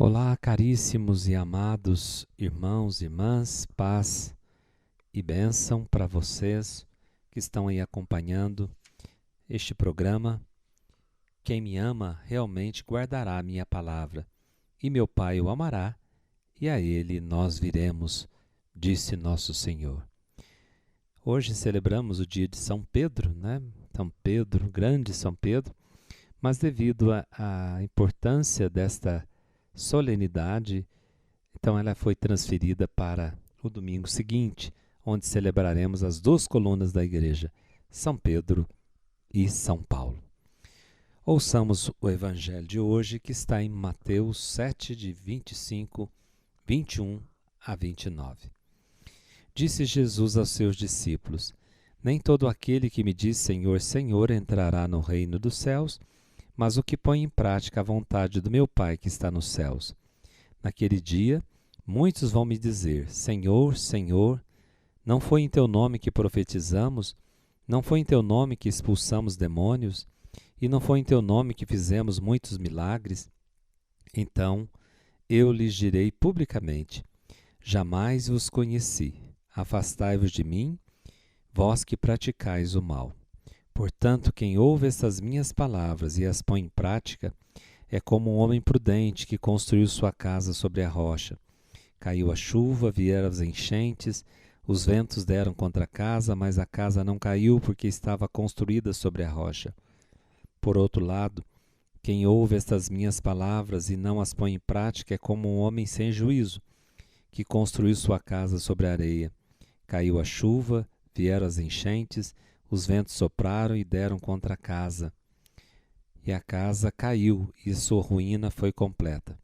Olá, caríssimos e amados irmãos e irmãs, paz e bênção para vocês que estão aí acompanhando este programa. Quem me ama realmente guardará a minha palavra, e meu Pai o amará, e a ele nós viremos, disse nosso Senhor. Hoje celebramos o dia de São Pedro, né? São Pedro, grande São Pedro, mas devido à importância desta solenidade, então ela foi transferida para o domingo seguinte, onde celebraremos as duas colunas da igreja, São Pedro e São Paulo. Ouçamos o evangelho de hoje, que está em Mateus 7, de 25, 21 a 29. Disse Jesus aos seus discípulos: Nem todo aquele que me diz Senhor, Senhor entrará no reino dos céus, mas o que põe em prática a vontade do meu Pai que está nos céus. Naquele dia, muitos vão me dizer: Senhor, Senhor, não foi em teu nome que profetizamos? Não foi em teu nome que expulsamos demônios? E não foi em teu nome que fizemos muitos milagres? Então eu lhes direi publicamente: Jamais vos conheci. Afastai-vos de mim, vós que praticais o mal. Portanto, quem ouve estas minhas palavras e as põe em prática, é como um homem prudente que construiu sua casa sobre a rocha. Caiu a chuva, vieram as enchentes, os ventos deram contra a casa, mas a casa não caiu porque estava construída sobre a rocha. Por outro lado, quem ouve estas minhas palavras e não as põe em prática é como um homem sem juízo, que construiu sua casa sobre a areia. Caiu a chuva, vieram as enchentes, os ventos sopraram e deram contra a casa. E a casa caiu, e sua ruína foi completa.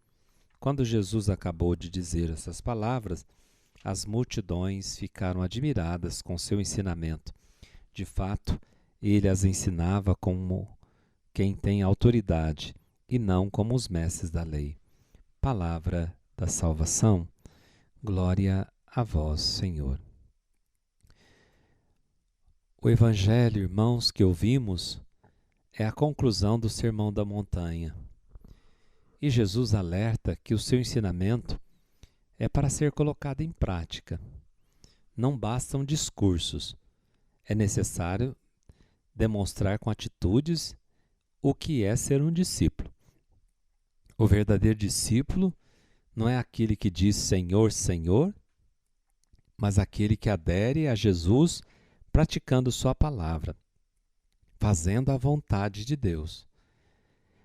Quando Jesus acabou de dizer essas palavras, as multidões ficaram admiradas com seu ensinamento. De fato, ele as ensinava como quem tem autoridade, e não como os mestres da lei. Palavra da salvação. Glória a vós, Senhor. O evangelho, irmãos, que ouvimos é a conclusão do Sermão da Montanha. E Jesus alerta que o seu ensinamento é para ser colocado em prática. Não bastam discursos. É necessário demonstrar com atitudes o que é ser um discípulo. O verdadeiro discípulo não é aquele que diz Senhor, Senhor, mas aquele que adere a Jesus praticando sua palavra, fazendo a vontade de Deus.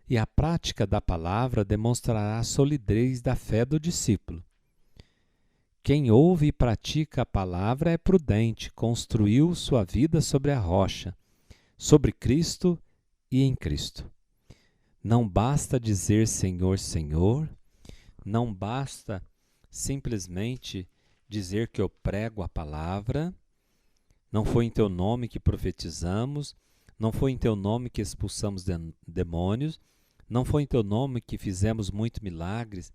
E a prática da palavra demonstrará a solidez da fé do discípulo. Quem ouve e pratica a palavra é prudente, construiu sua vida sobre a rocha, sobre Cristo e em Cristo. Não basta dizer Senhor, Senhor, não basta simplesmente dizer que eu prego a palavra. Não foi em teu nome que profetizamos, não foi em teu nome que expulsamos demônios, não foi em teu nome que fizemos muitos milagres.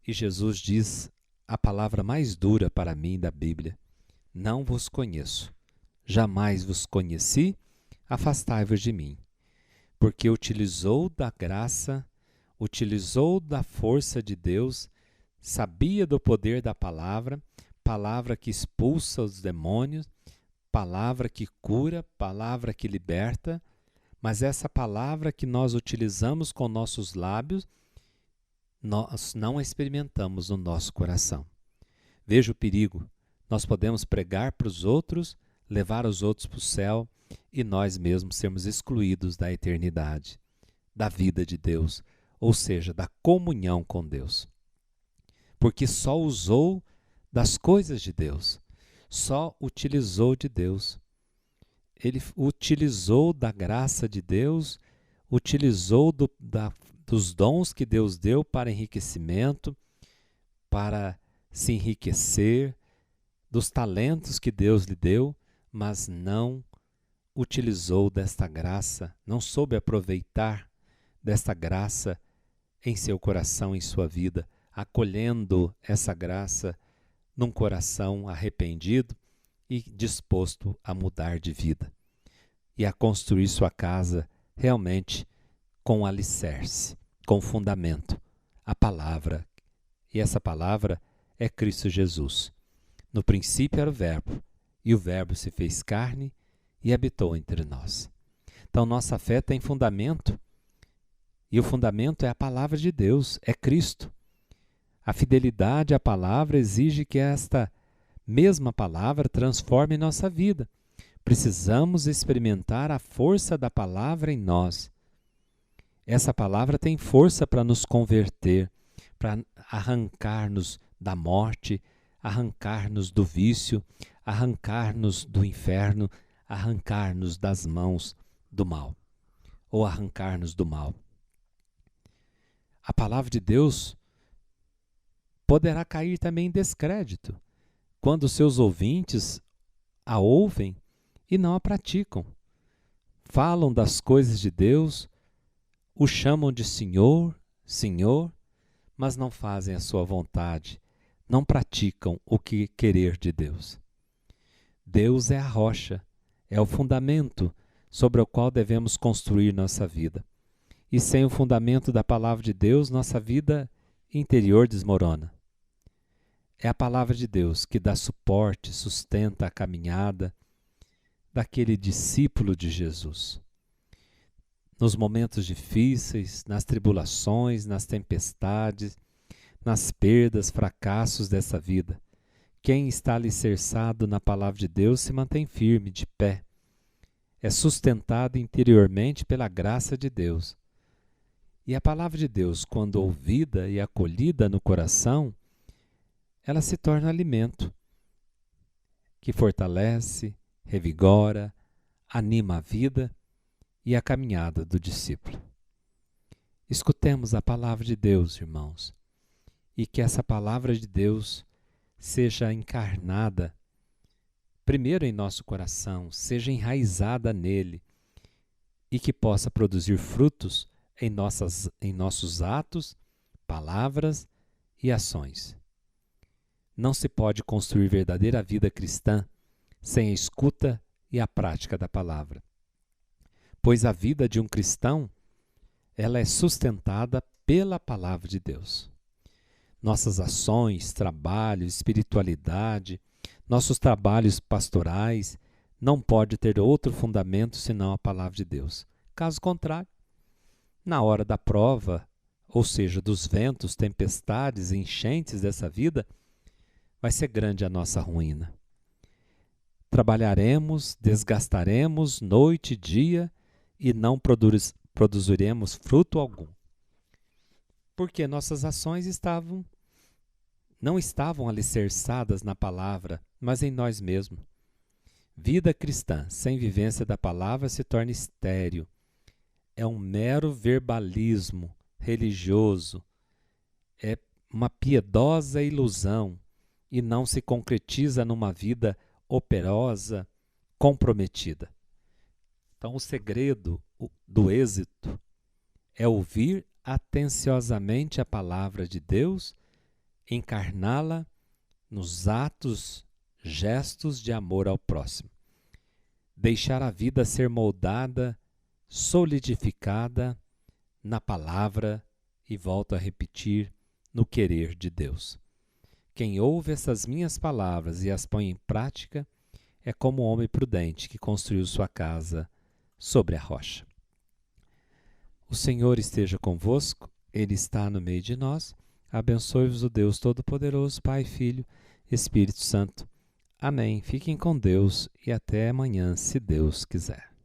E Jesus diz a palavra mais dura para mim da Bíblia: Não vos conheço, jamais vos conheci, afastai-vos de mim. Porque utilizou da graça, utilizou da força de Deus, sabia do poder da palavra, palavra que expulsa os demônios, palavra que cura, palavra que liberta, mas essa palavra que nós utilizamos com nossos lábios, nós não experimentamos no nosso coração. Veja o perigo. Nós podemos pregar para os outros, levar os outros para o céu e nós mesmos sermos excluídos da eternidade, da vida de Deus, ou seja, da comunhão com Deus. Porque só usou das coisas de Deus, só utilizou de Deus. Ele utilizou da graça de Deus, utilizou dos dons que Deus deu para enriquecimento, para se enriquecer, dos talentos que Deus lhe deu, mas não utilizou desta graça, não soube aproveitar desta graça em seu coração, em sua vida, acolhendo essa graça num coração arrependido e disposto a mudar de vida e a construir sua casa realmente com alicerce, com fundamento, a palavra. E essa palavra é Cristo Jesus. No princípio era o Verbo, e o Verbo se fez carne e habitou entre nós. Então, nossa fé tem fundamento, e o fundamento é a palavra de Deus, é Cristo. A fidelidade à palavra exige que esta mesma palavra transforme nossa vida. Precisamos experimentar a força da palavra em nós. Essa palavra tem força para nos converter, para arrancar-nos da morte, arrancar-nos do vício, arrancar-nos do inferno, arrancar-nos das mãos do mal, ou arrancar-nos do mal. A palavra de Deus poderá cair também em descrédito, quando seus ouvintes a ouvem e não a praticam. Falam das coisas de Deus, o chamam de Senhor, Senhor, mas não fazem a sua vontade, não praticam o que querer de Deus. Deus é a rocha, é o fundamento sobre o qual devemos construir nossa vida. E sem o fundamento da palavra de Deus, nossa vida interior desmorona. É a palavra de Deus que dá suporte, sustenta a caminhada daquele discípulo de Jesus. Nos momentos difíceis, nas tribulações, nas tempestades, nas perdas, fracassos dessa vida, quem está alicerçado na palavra de Deus se mantém firme, de pé. É sustentado interiormente pela graça de Deus. E a palavra de Deus, quando ouvida e acolhida no coração, ela se torna alimento que fortalece, revigora, anima a vida e a caminhada do discípulo. Escutemos a palavra de Deus, irmãos, e que essa palavra de Deus seja encarnada primeiro em nosso coração, seja enraizada nele e que possa produzir frutos em nossos atos, palavras e ações. Não se pode construir verdadeira vida cristã sem a escuta e a prática da palavra. Pois a vida de um cristão, ela é sustentada pela palavra de Deus. Nossas ações, trabalho, espiritualidade, nossos trabalhos pastorais não pode ter outro fundamento senão a palavra de Deus. Caso contrário, na hora da prova, ou seja, dos ventos, tempestades, enchentes dessa vida, vai ser grande a nossa ruína. Trabalharemos, desgastaremos noite e dia e não produziremos fruto algum. Porque nossas ações não estavam alicerçadas na palavra, mas em nós mesmos. Vida cristã sem vivência da palavra se torna estéril. É um mero verbalismo religioso. É uma piedosa ilusão e não se concretiza numa vida operosa, comprometida. Então, o segredo do êxito é ouvir atenciosamente a palavra de Deus, encarná-la nos atos, gestos de amor ao próximo. Deixar a vida ser moldada, solidificada na palavra e volto a repetir, no querer de Deus. Quem ouve essas minhas palavras e as põe em prática é como um homem prudente que construiu sua casa sobre a rocha. O Senhor esteja convosco, Ele está no meio de nós. Abençoe-vos o Deus Todo-Poderoso, Pai, Filho, Espírito Santo. Amém. Fiquem com Deus e até amanhã, se Deus quiser.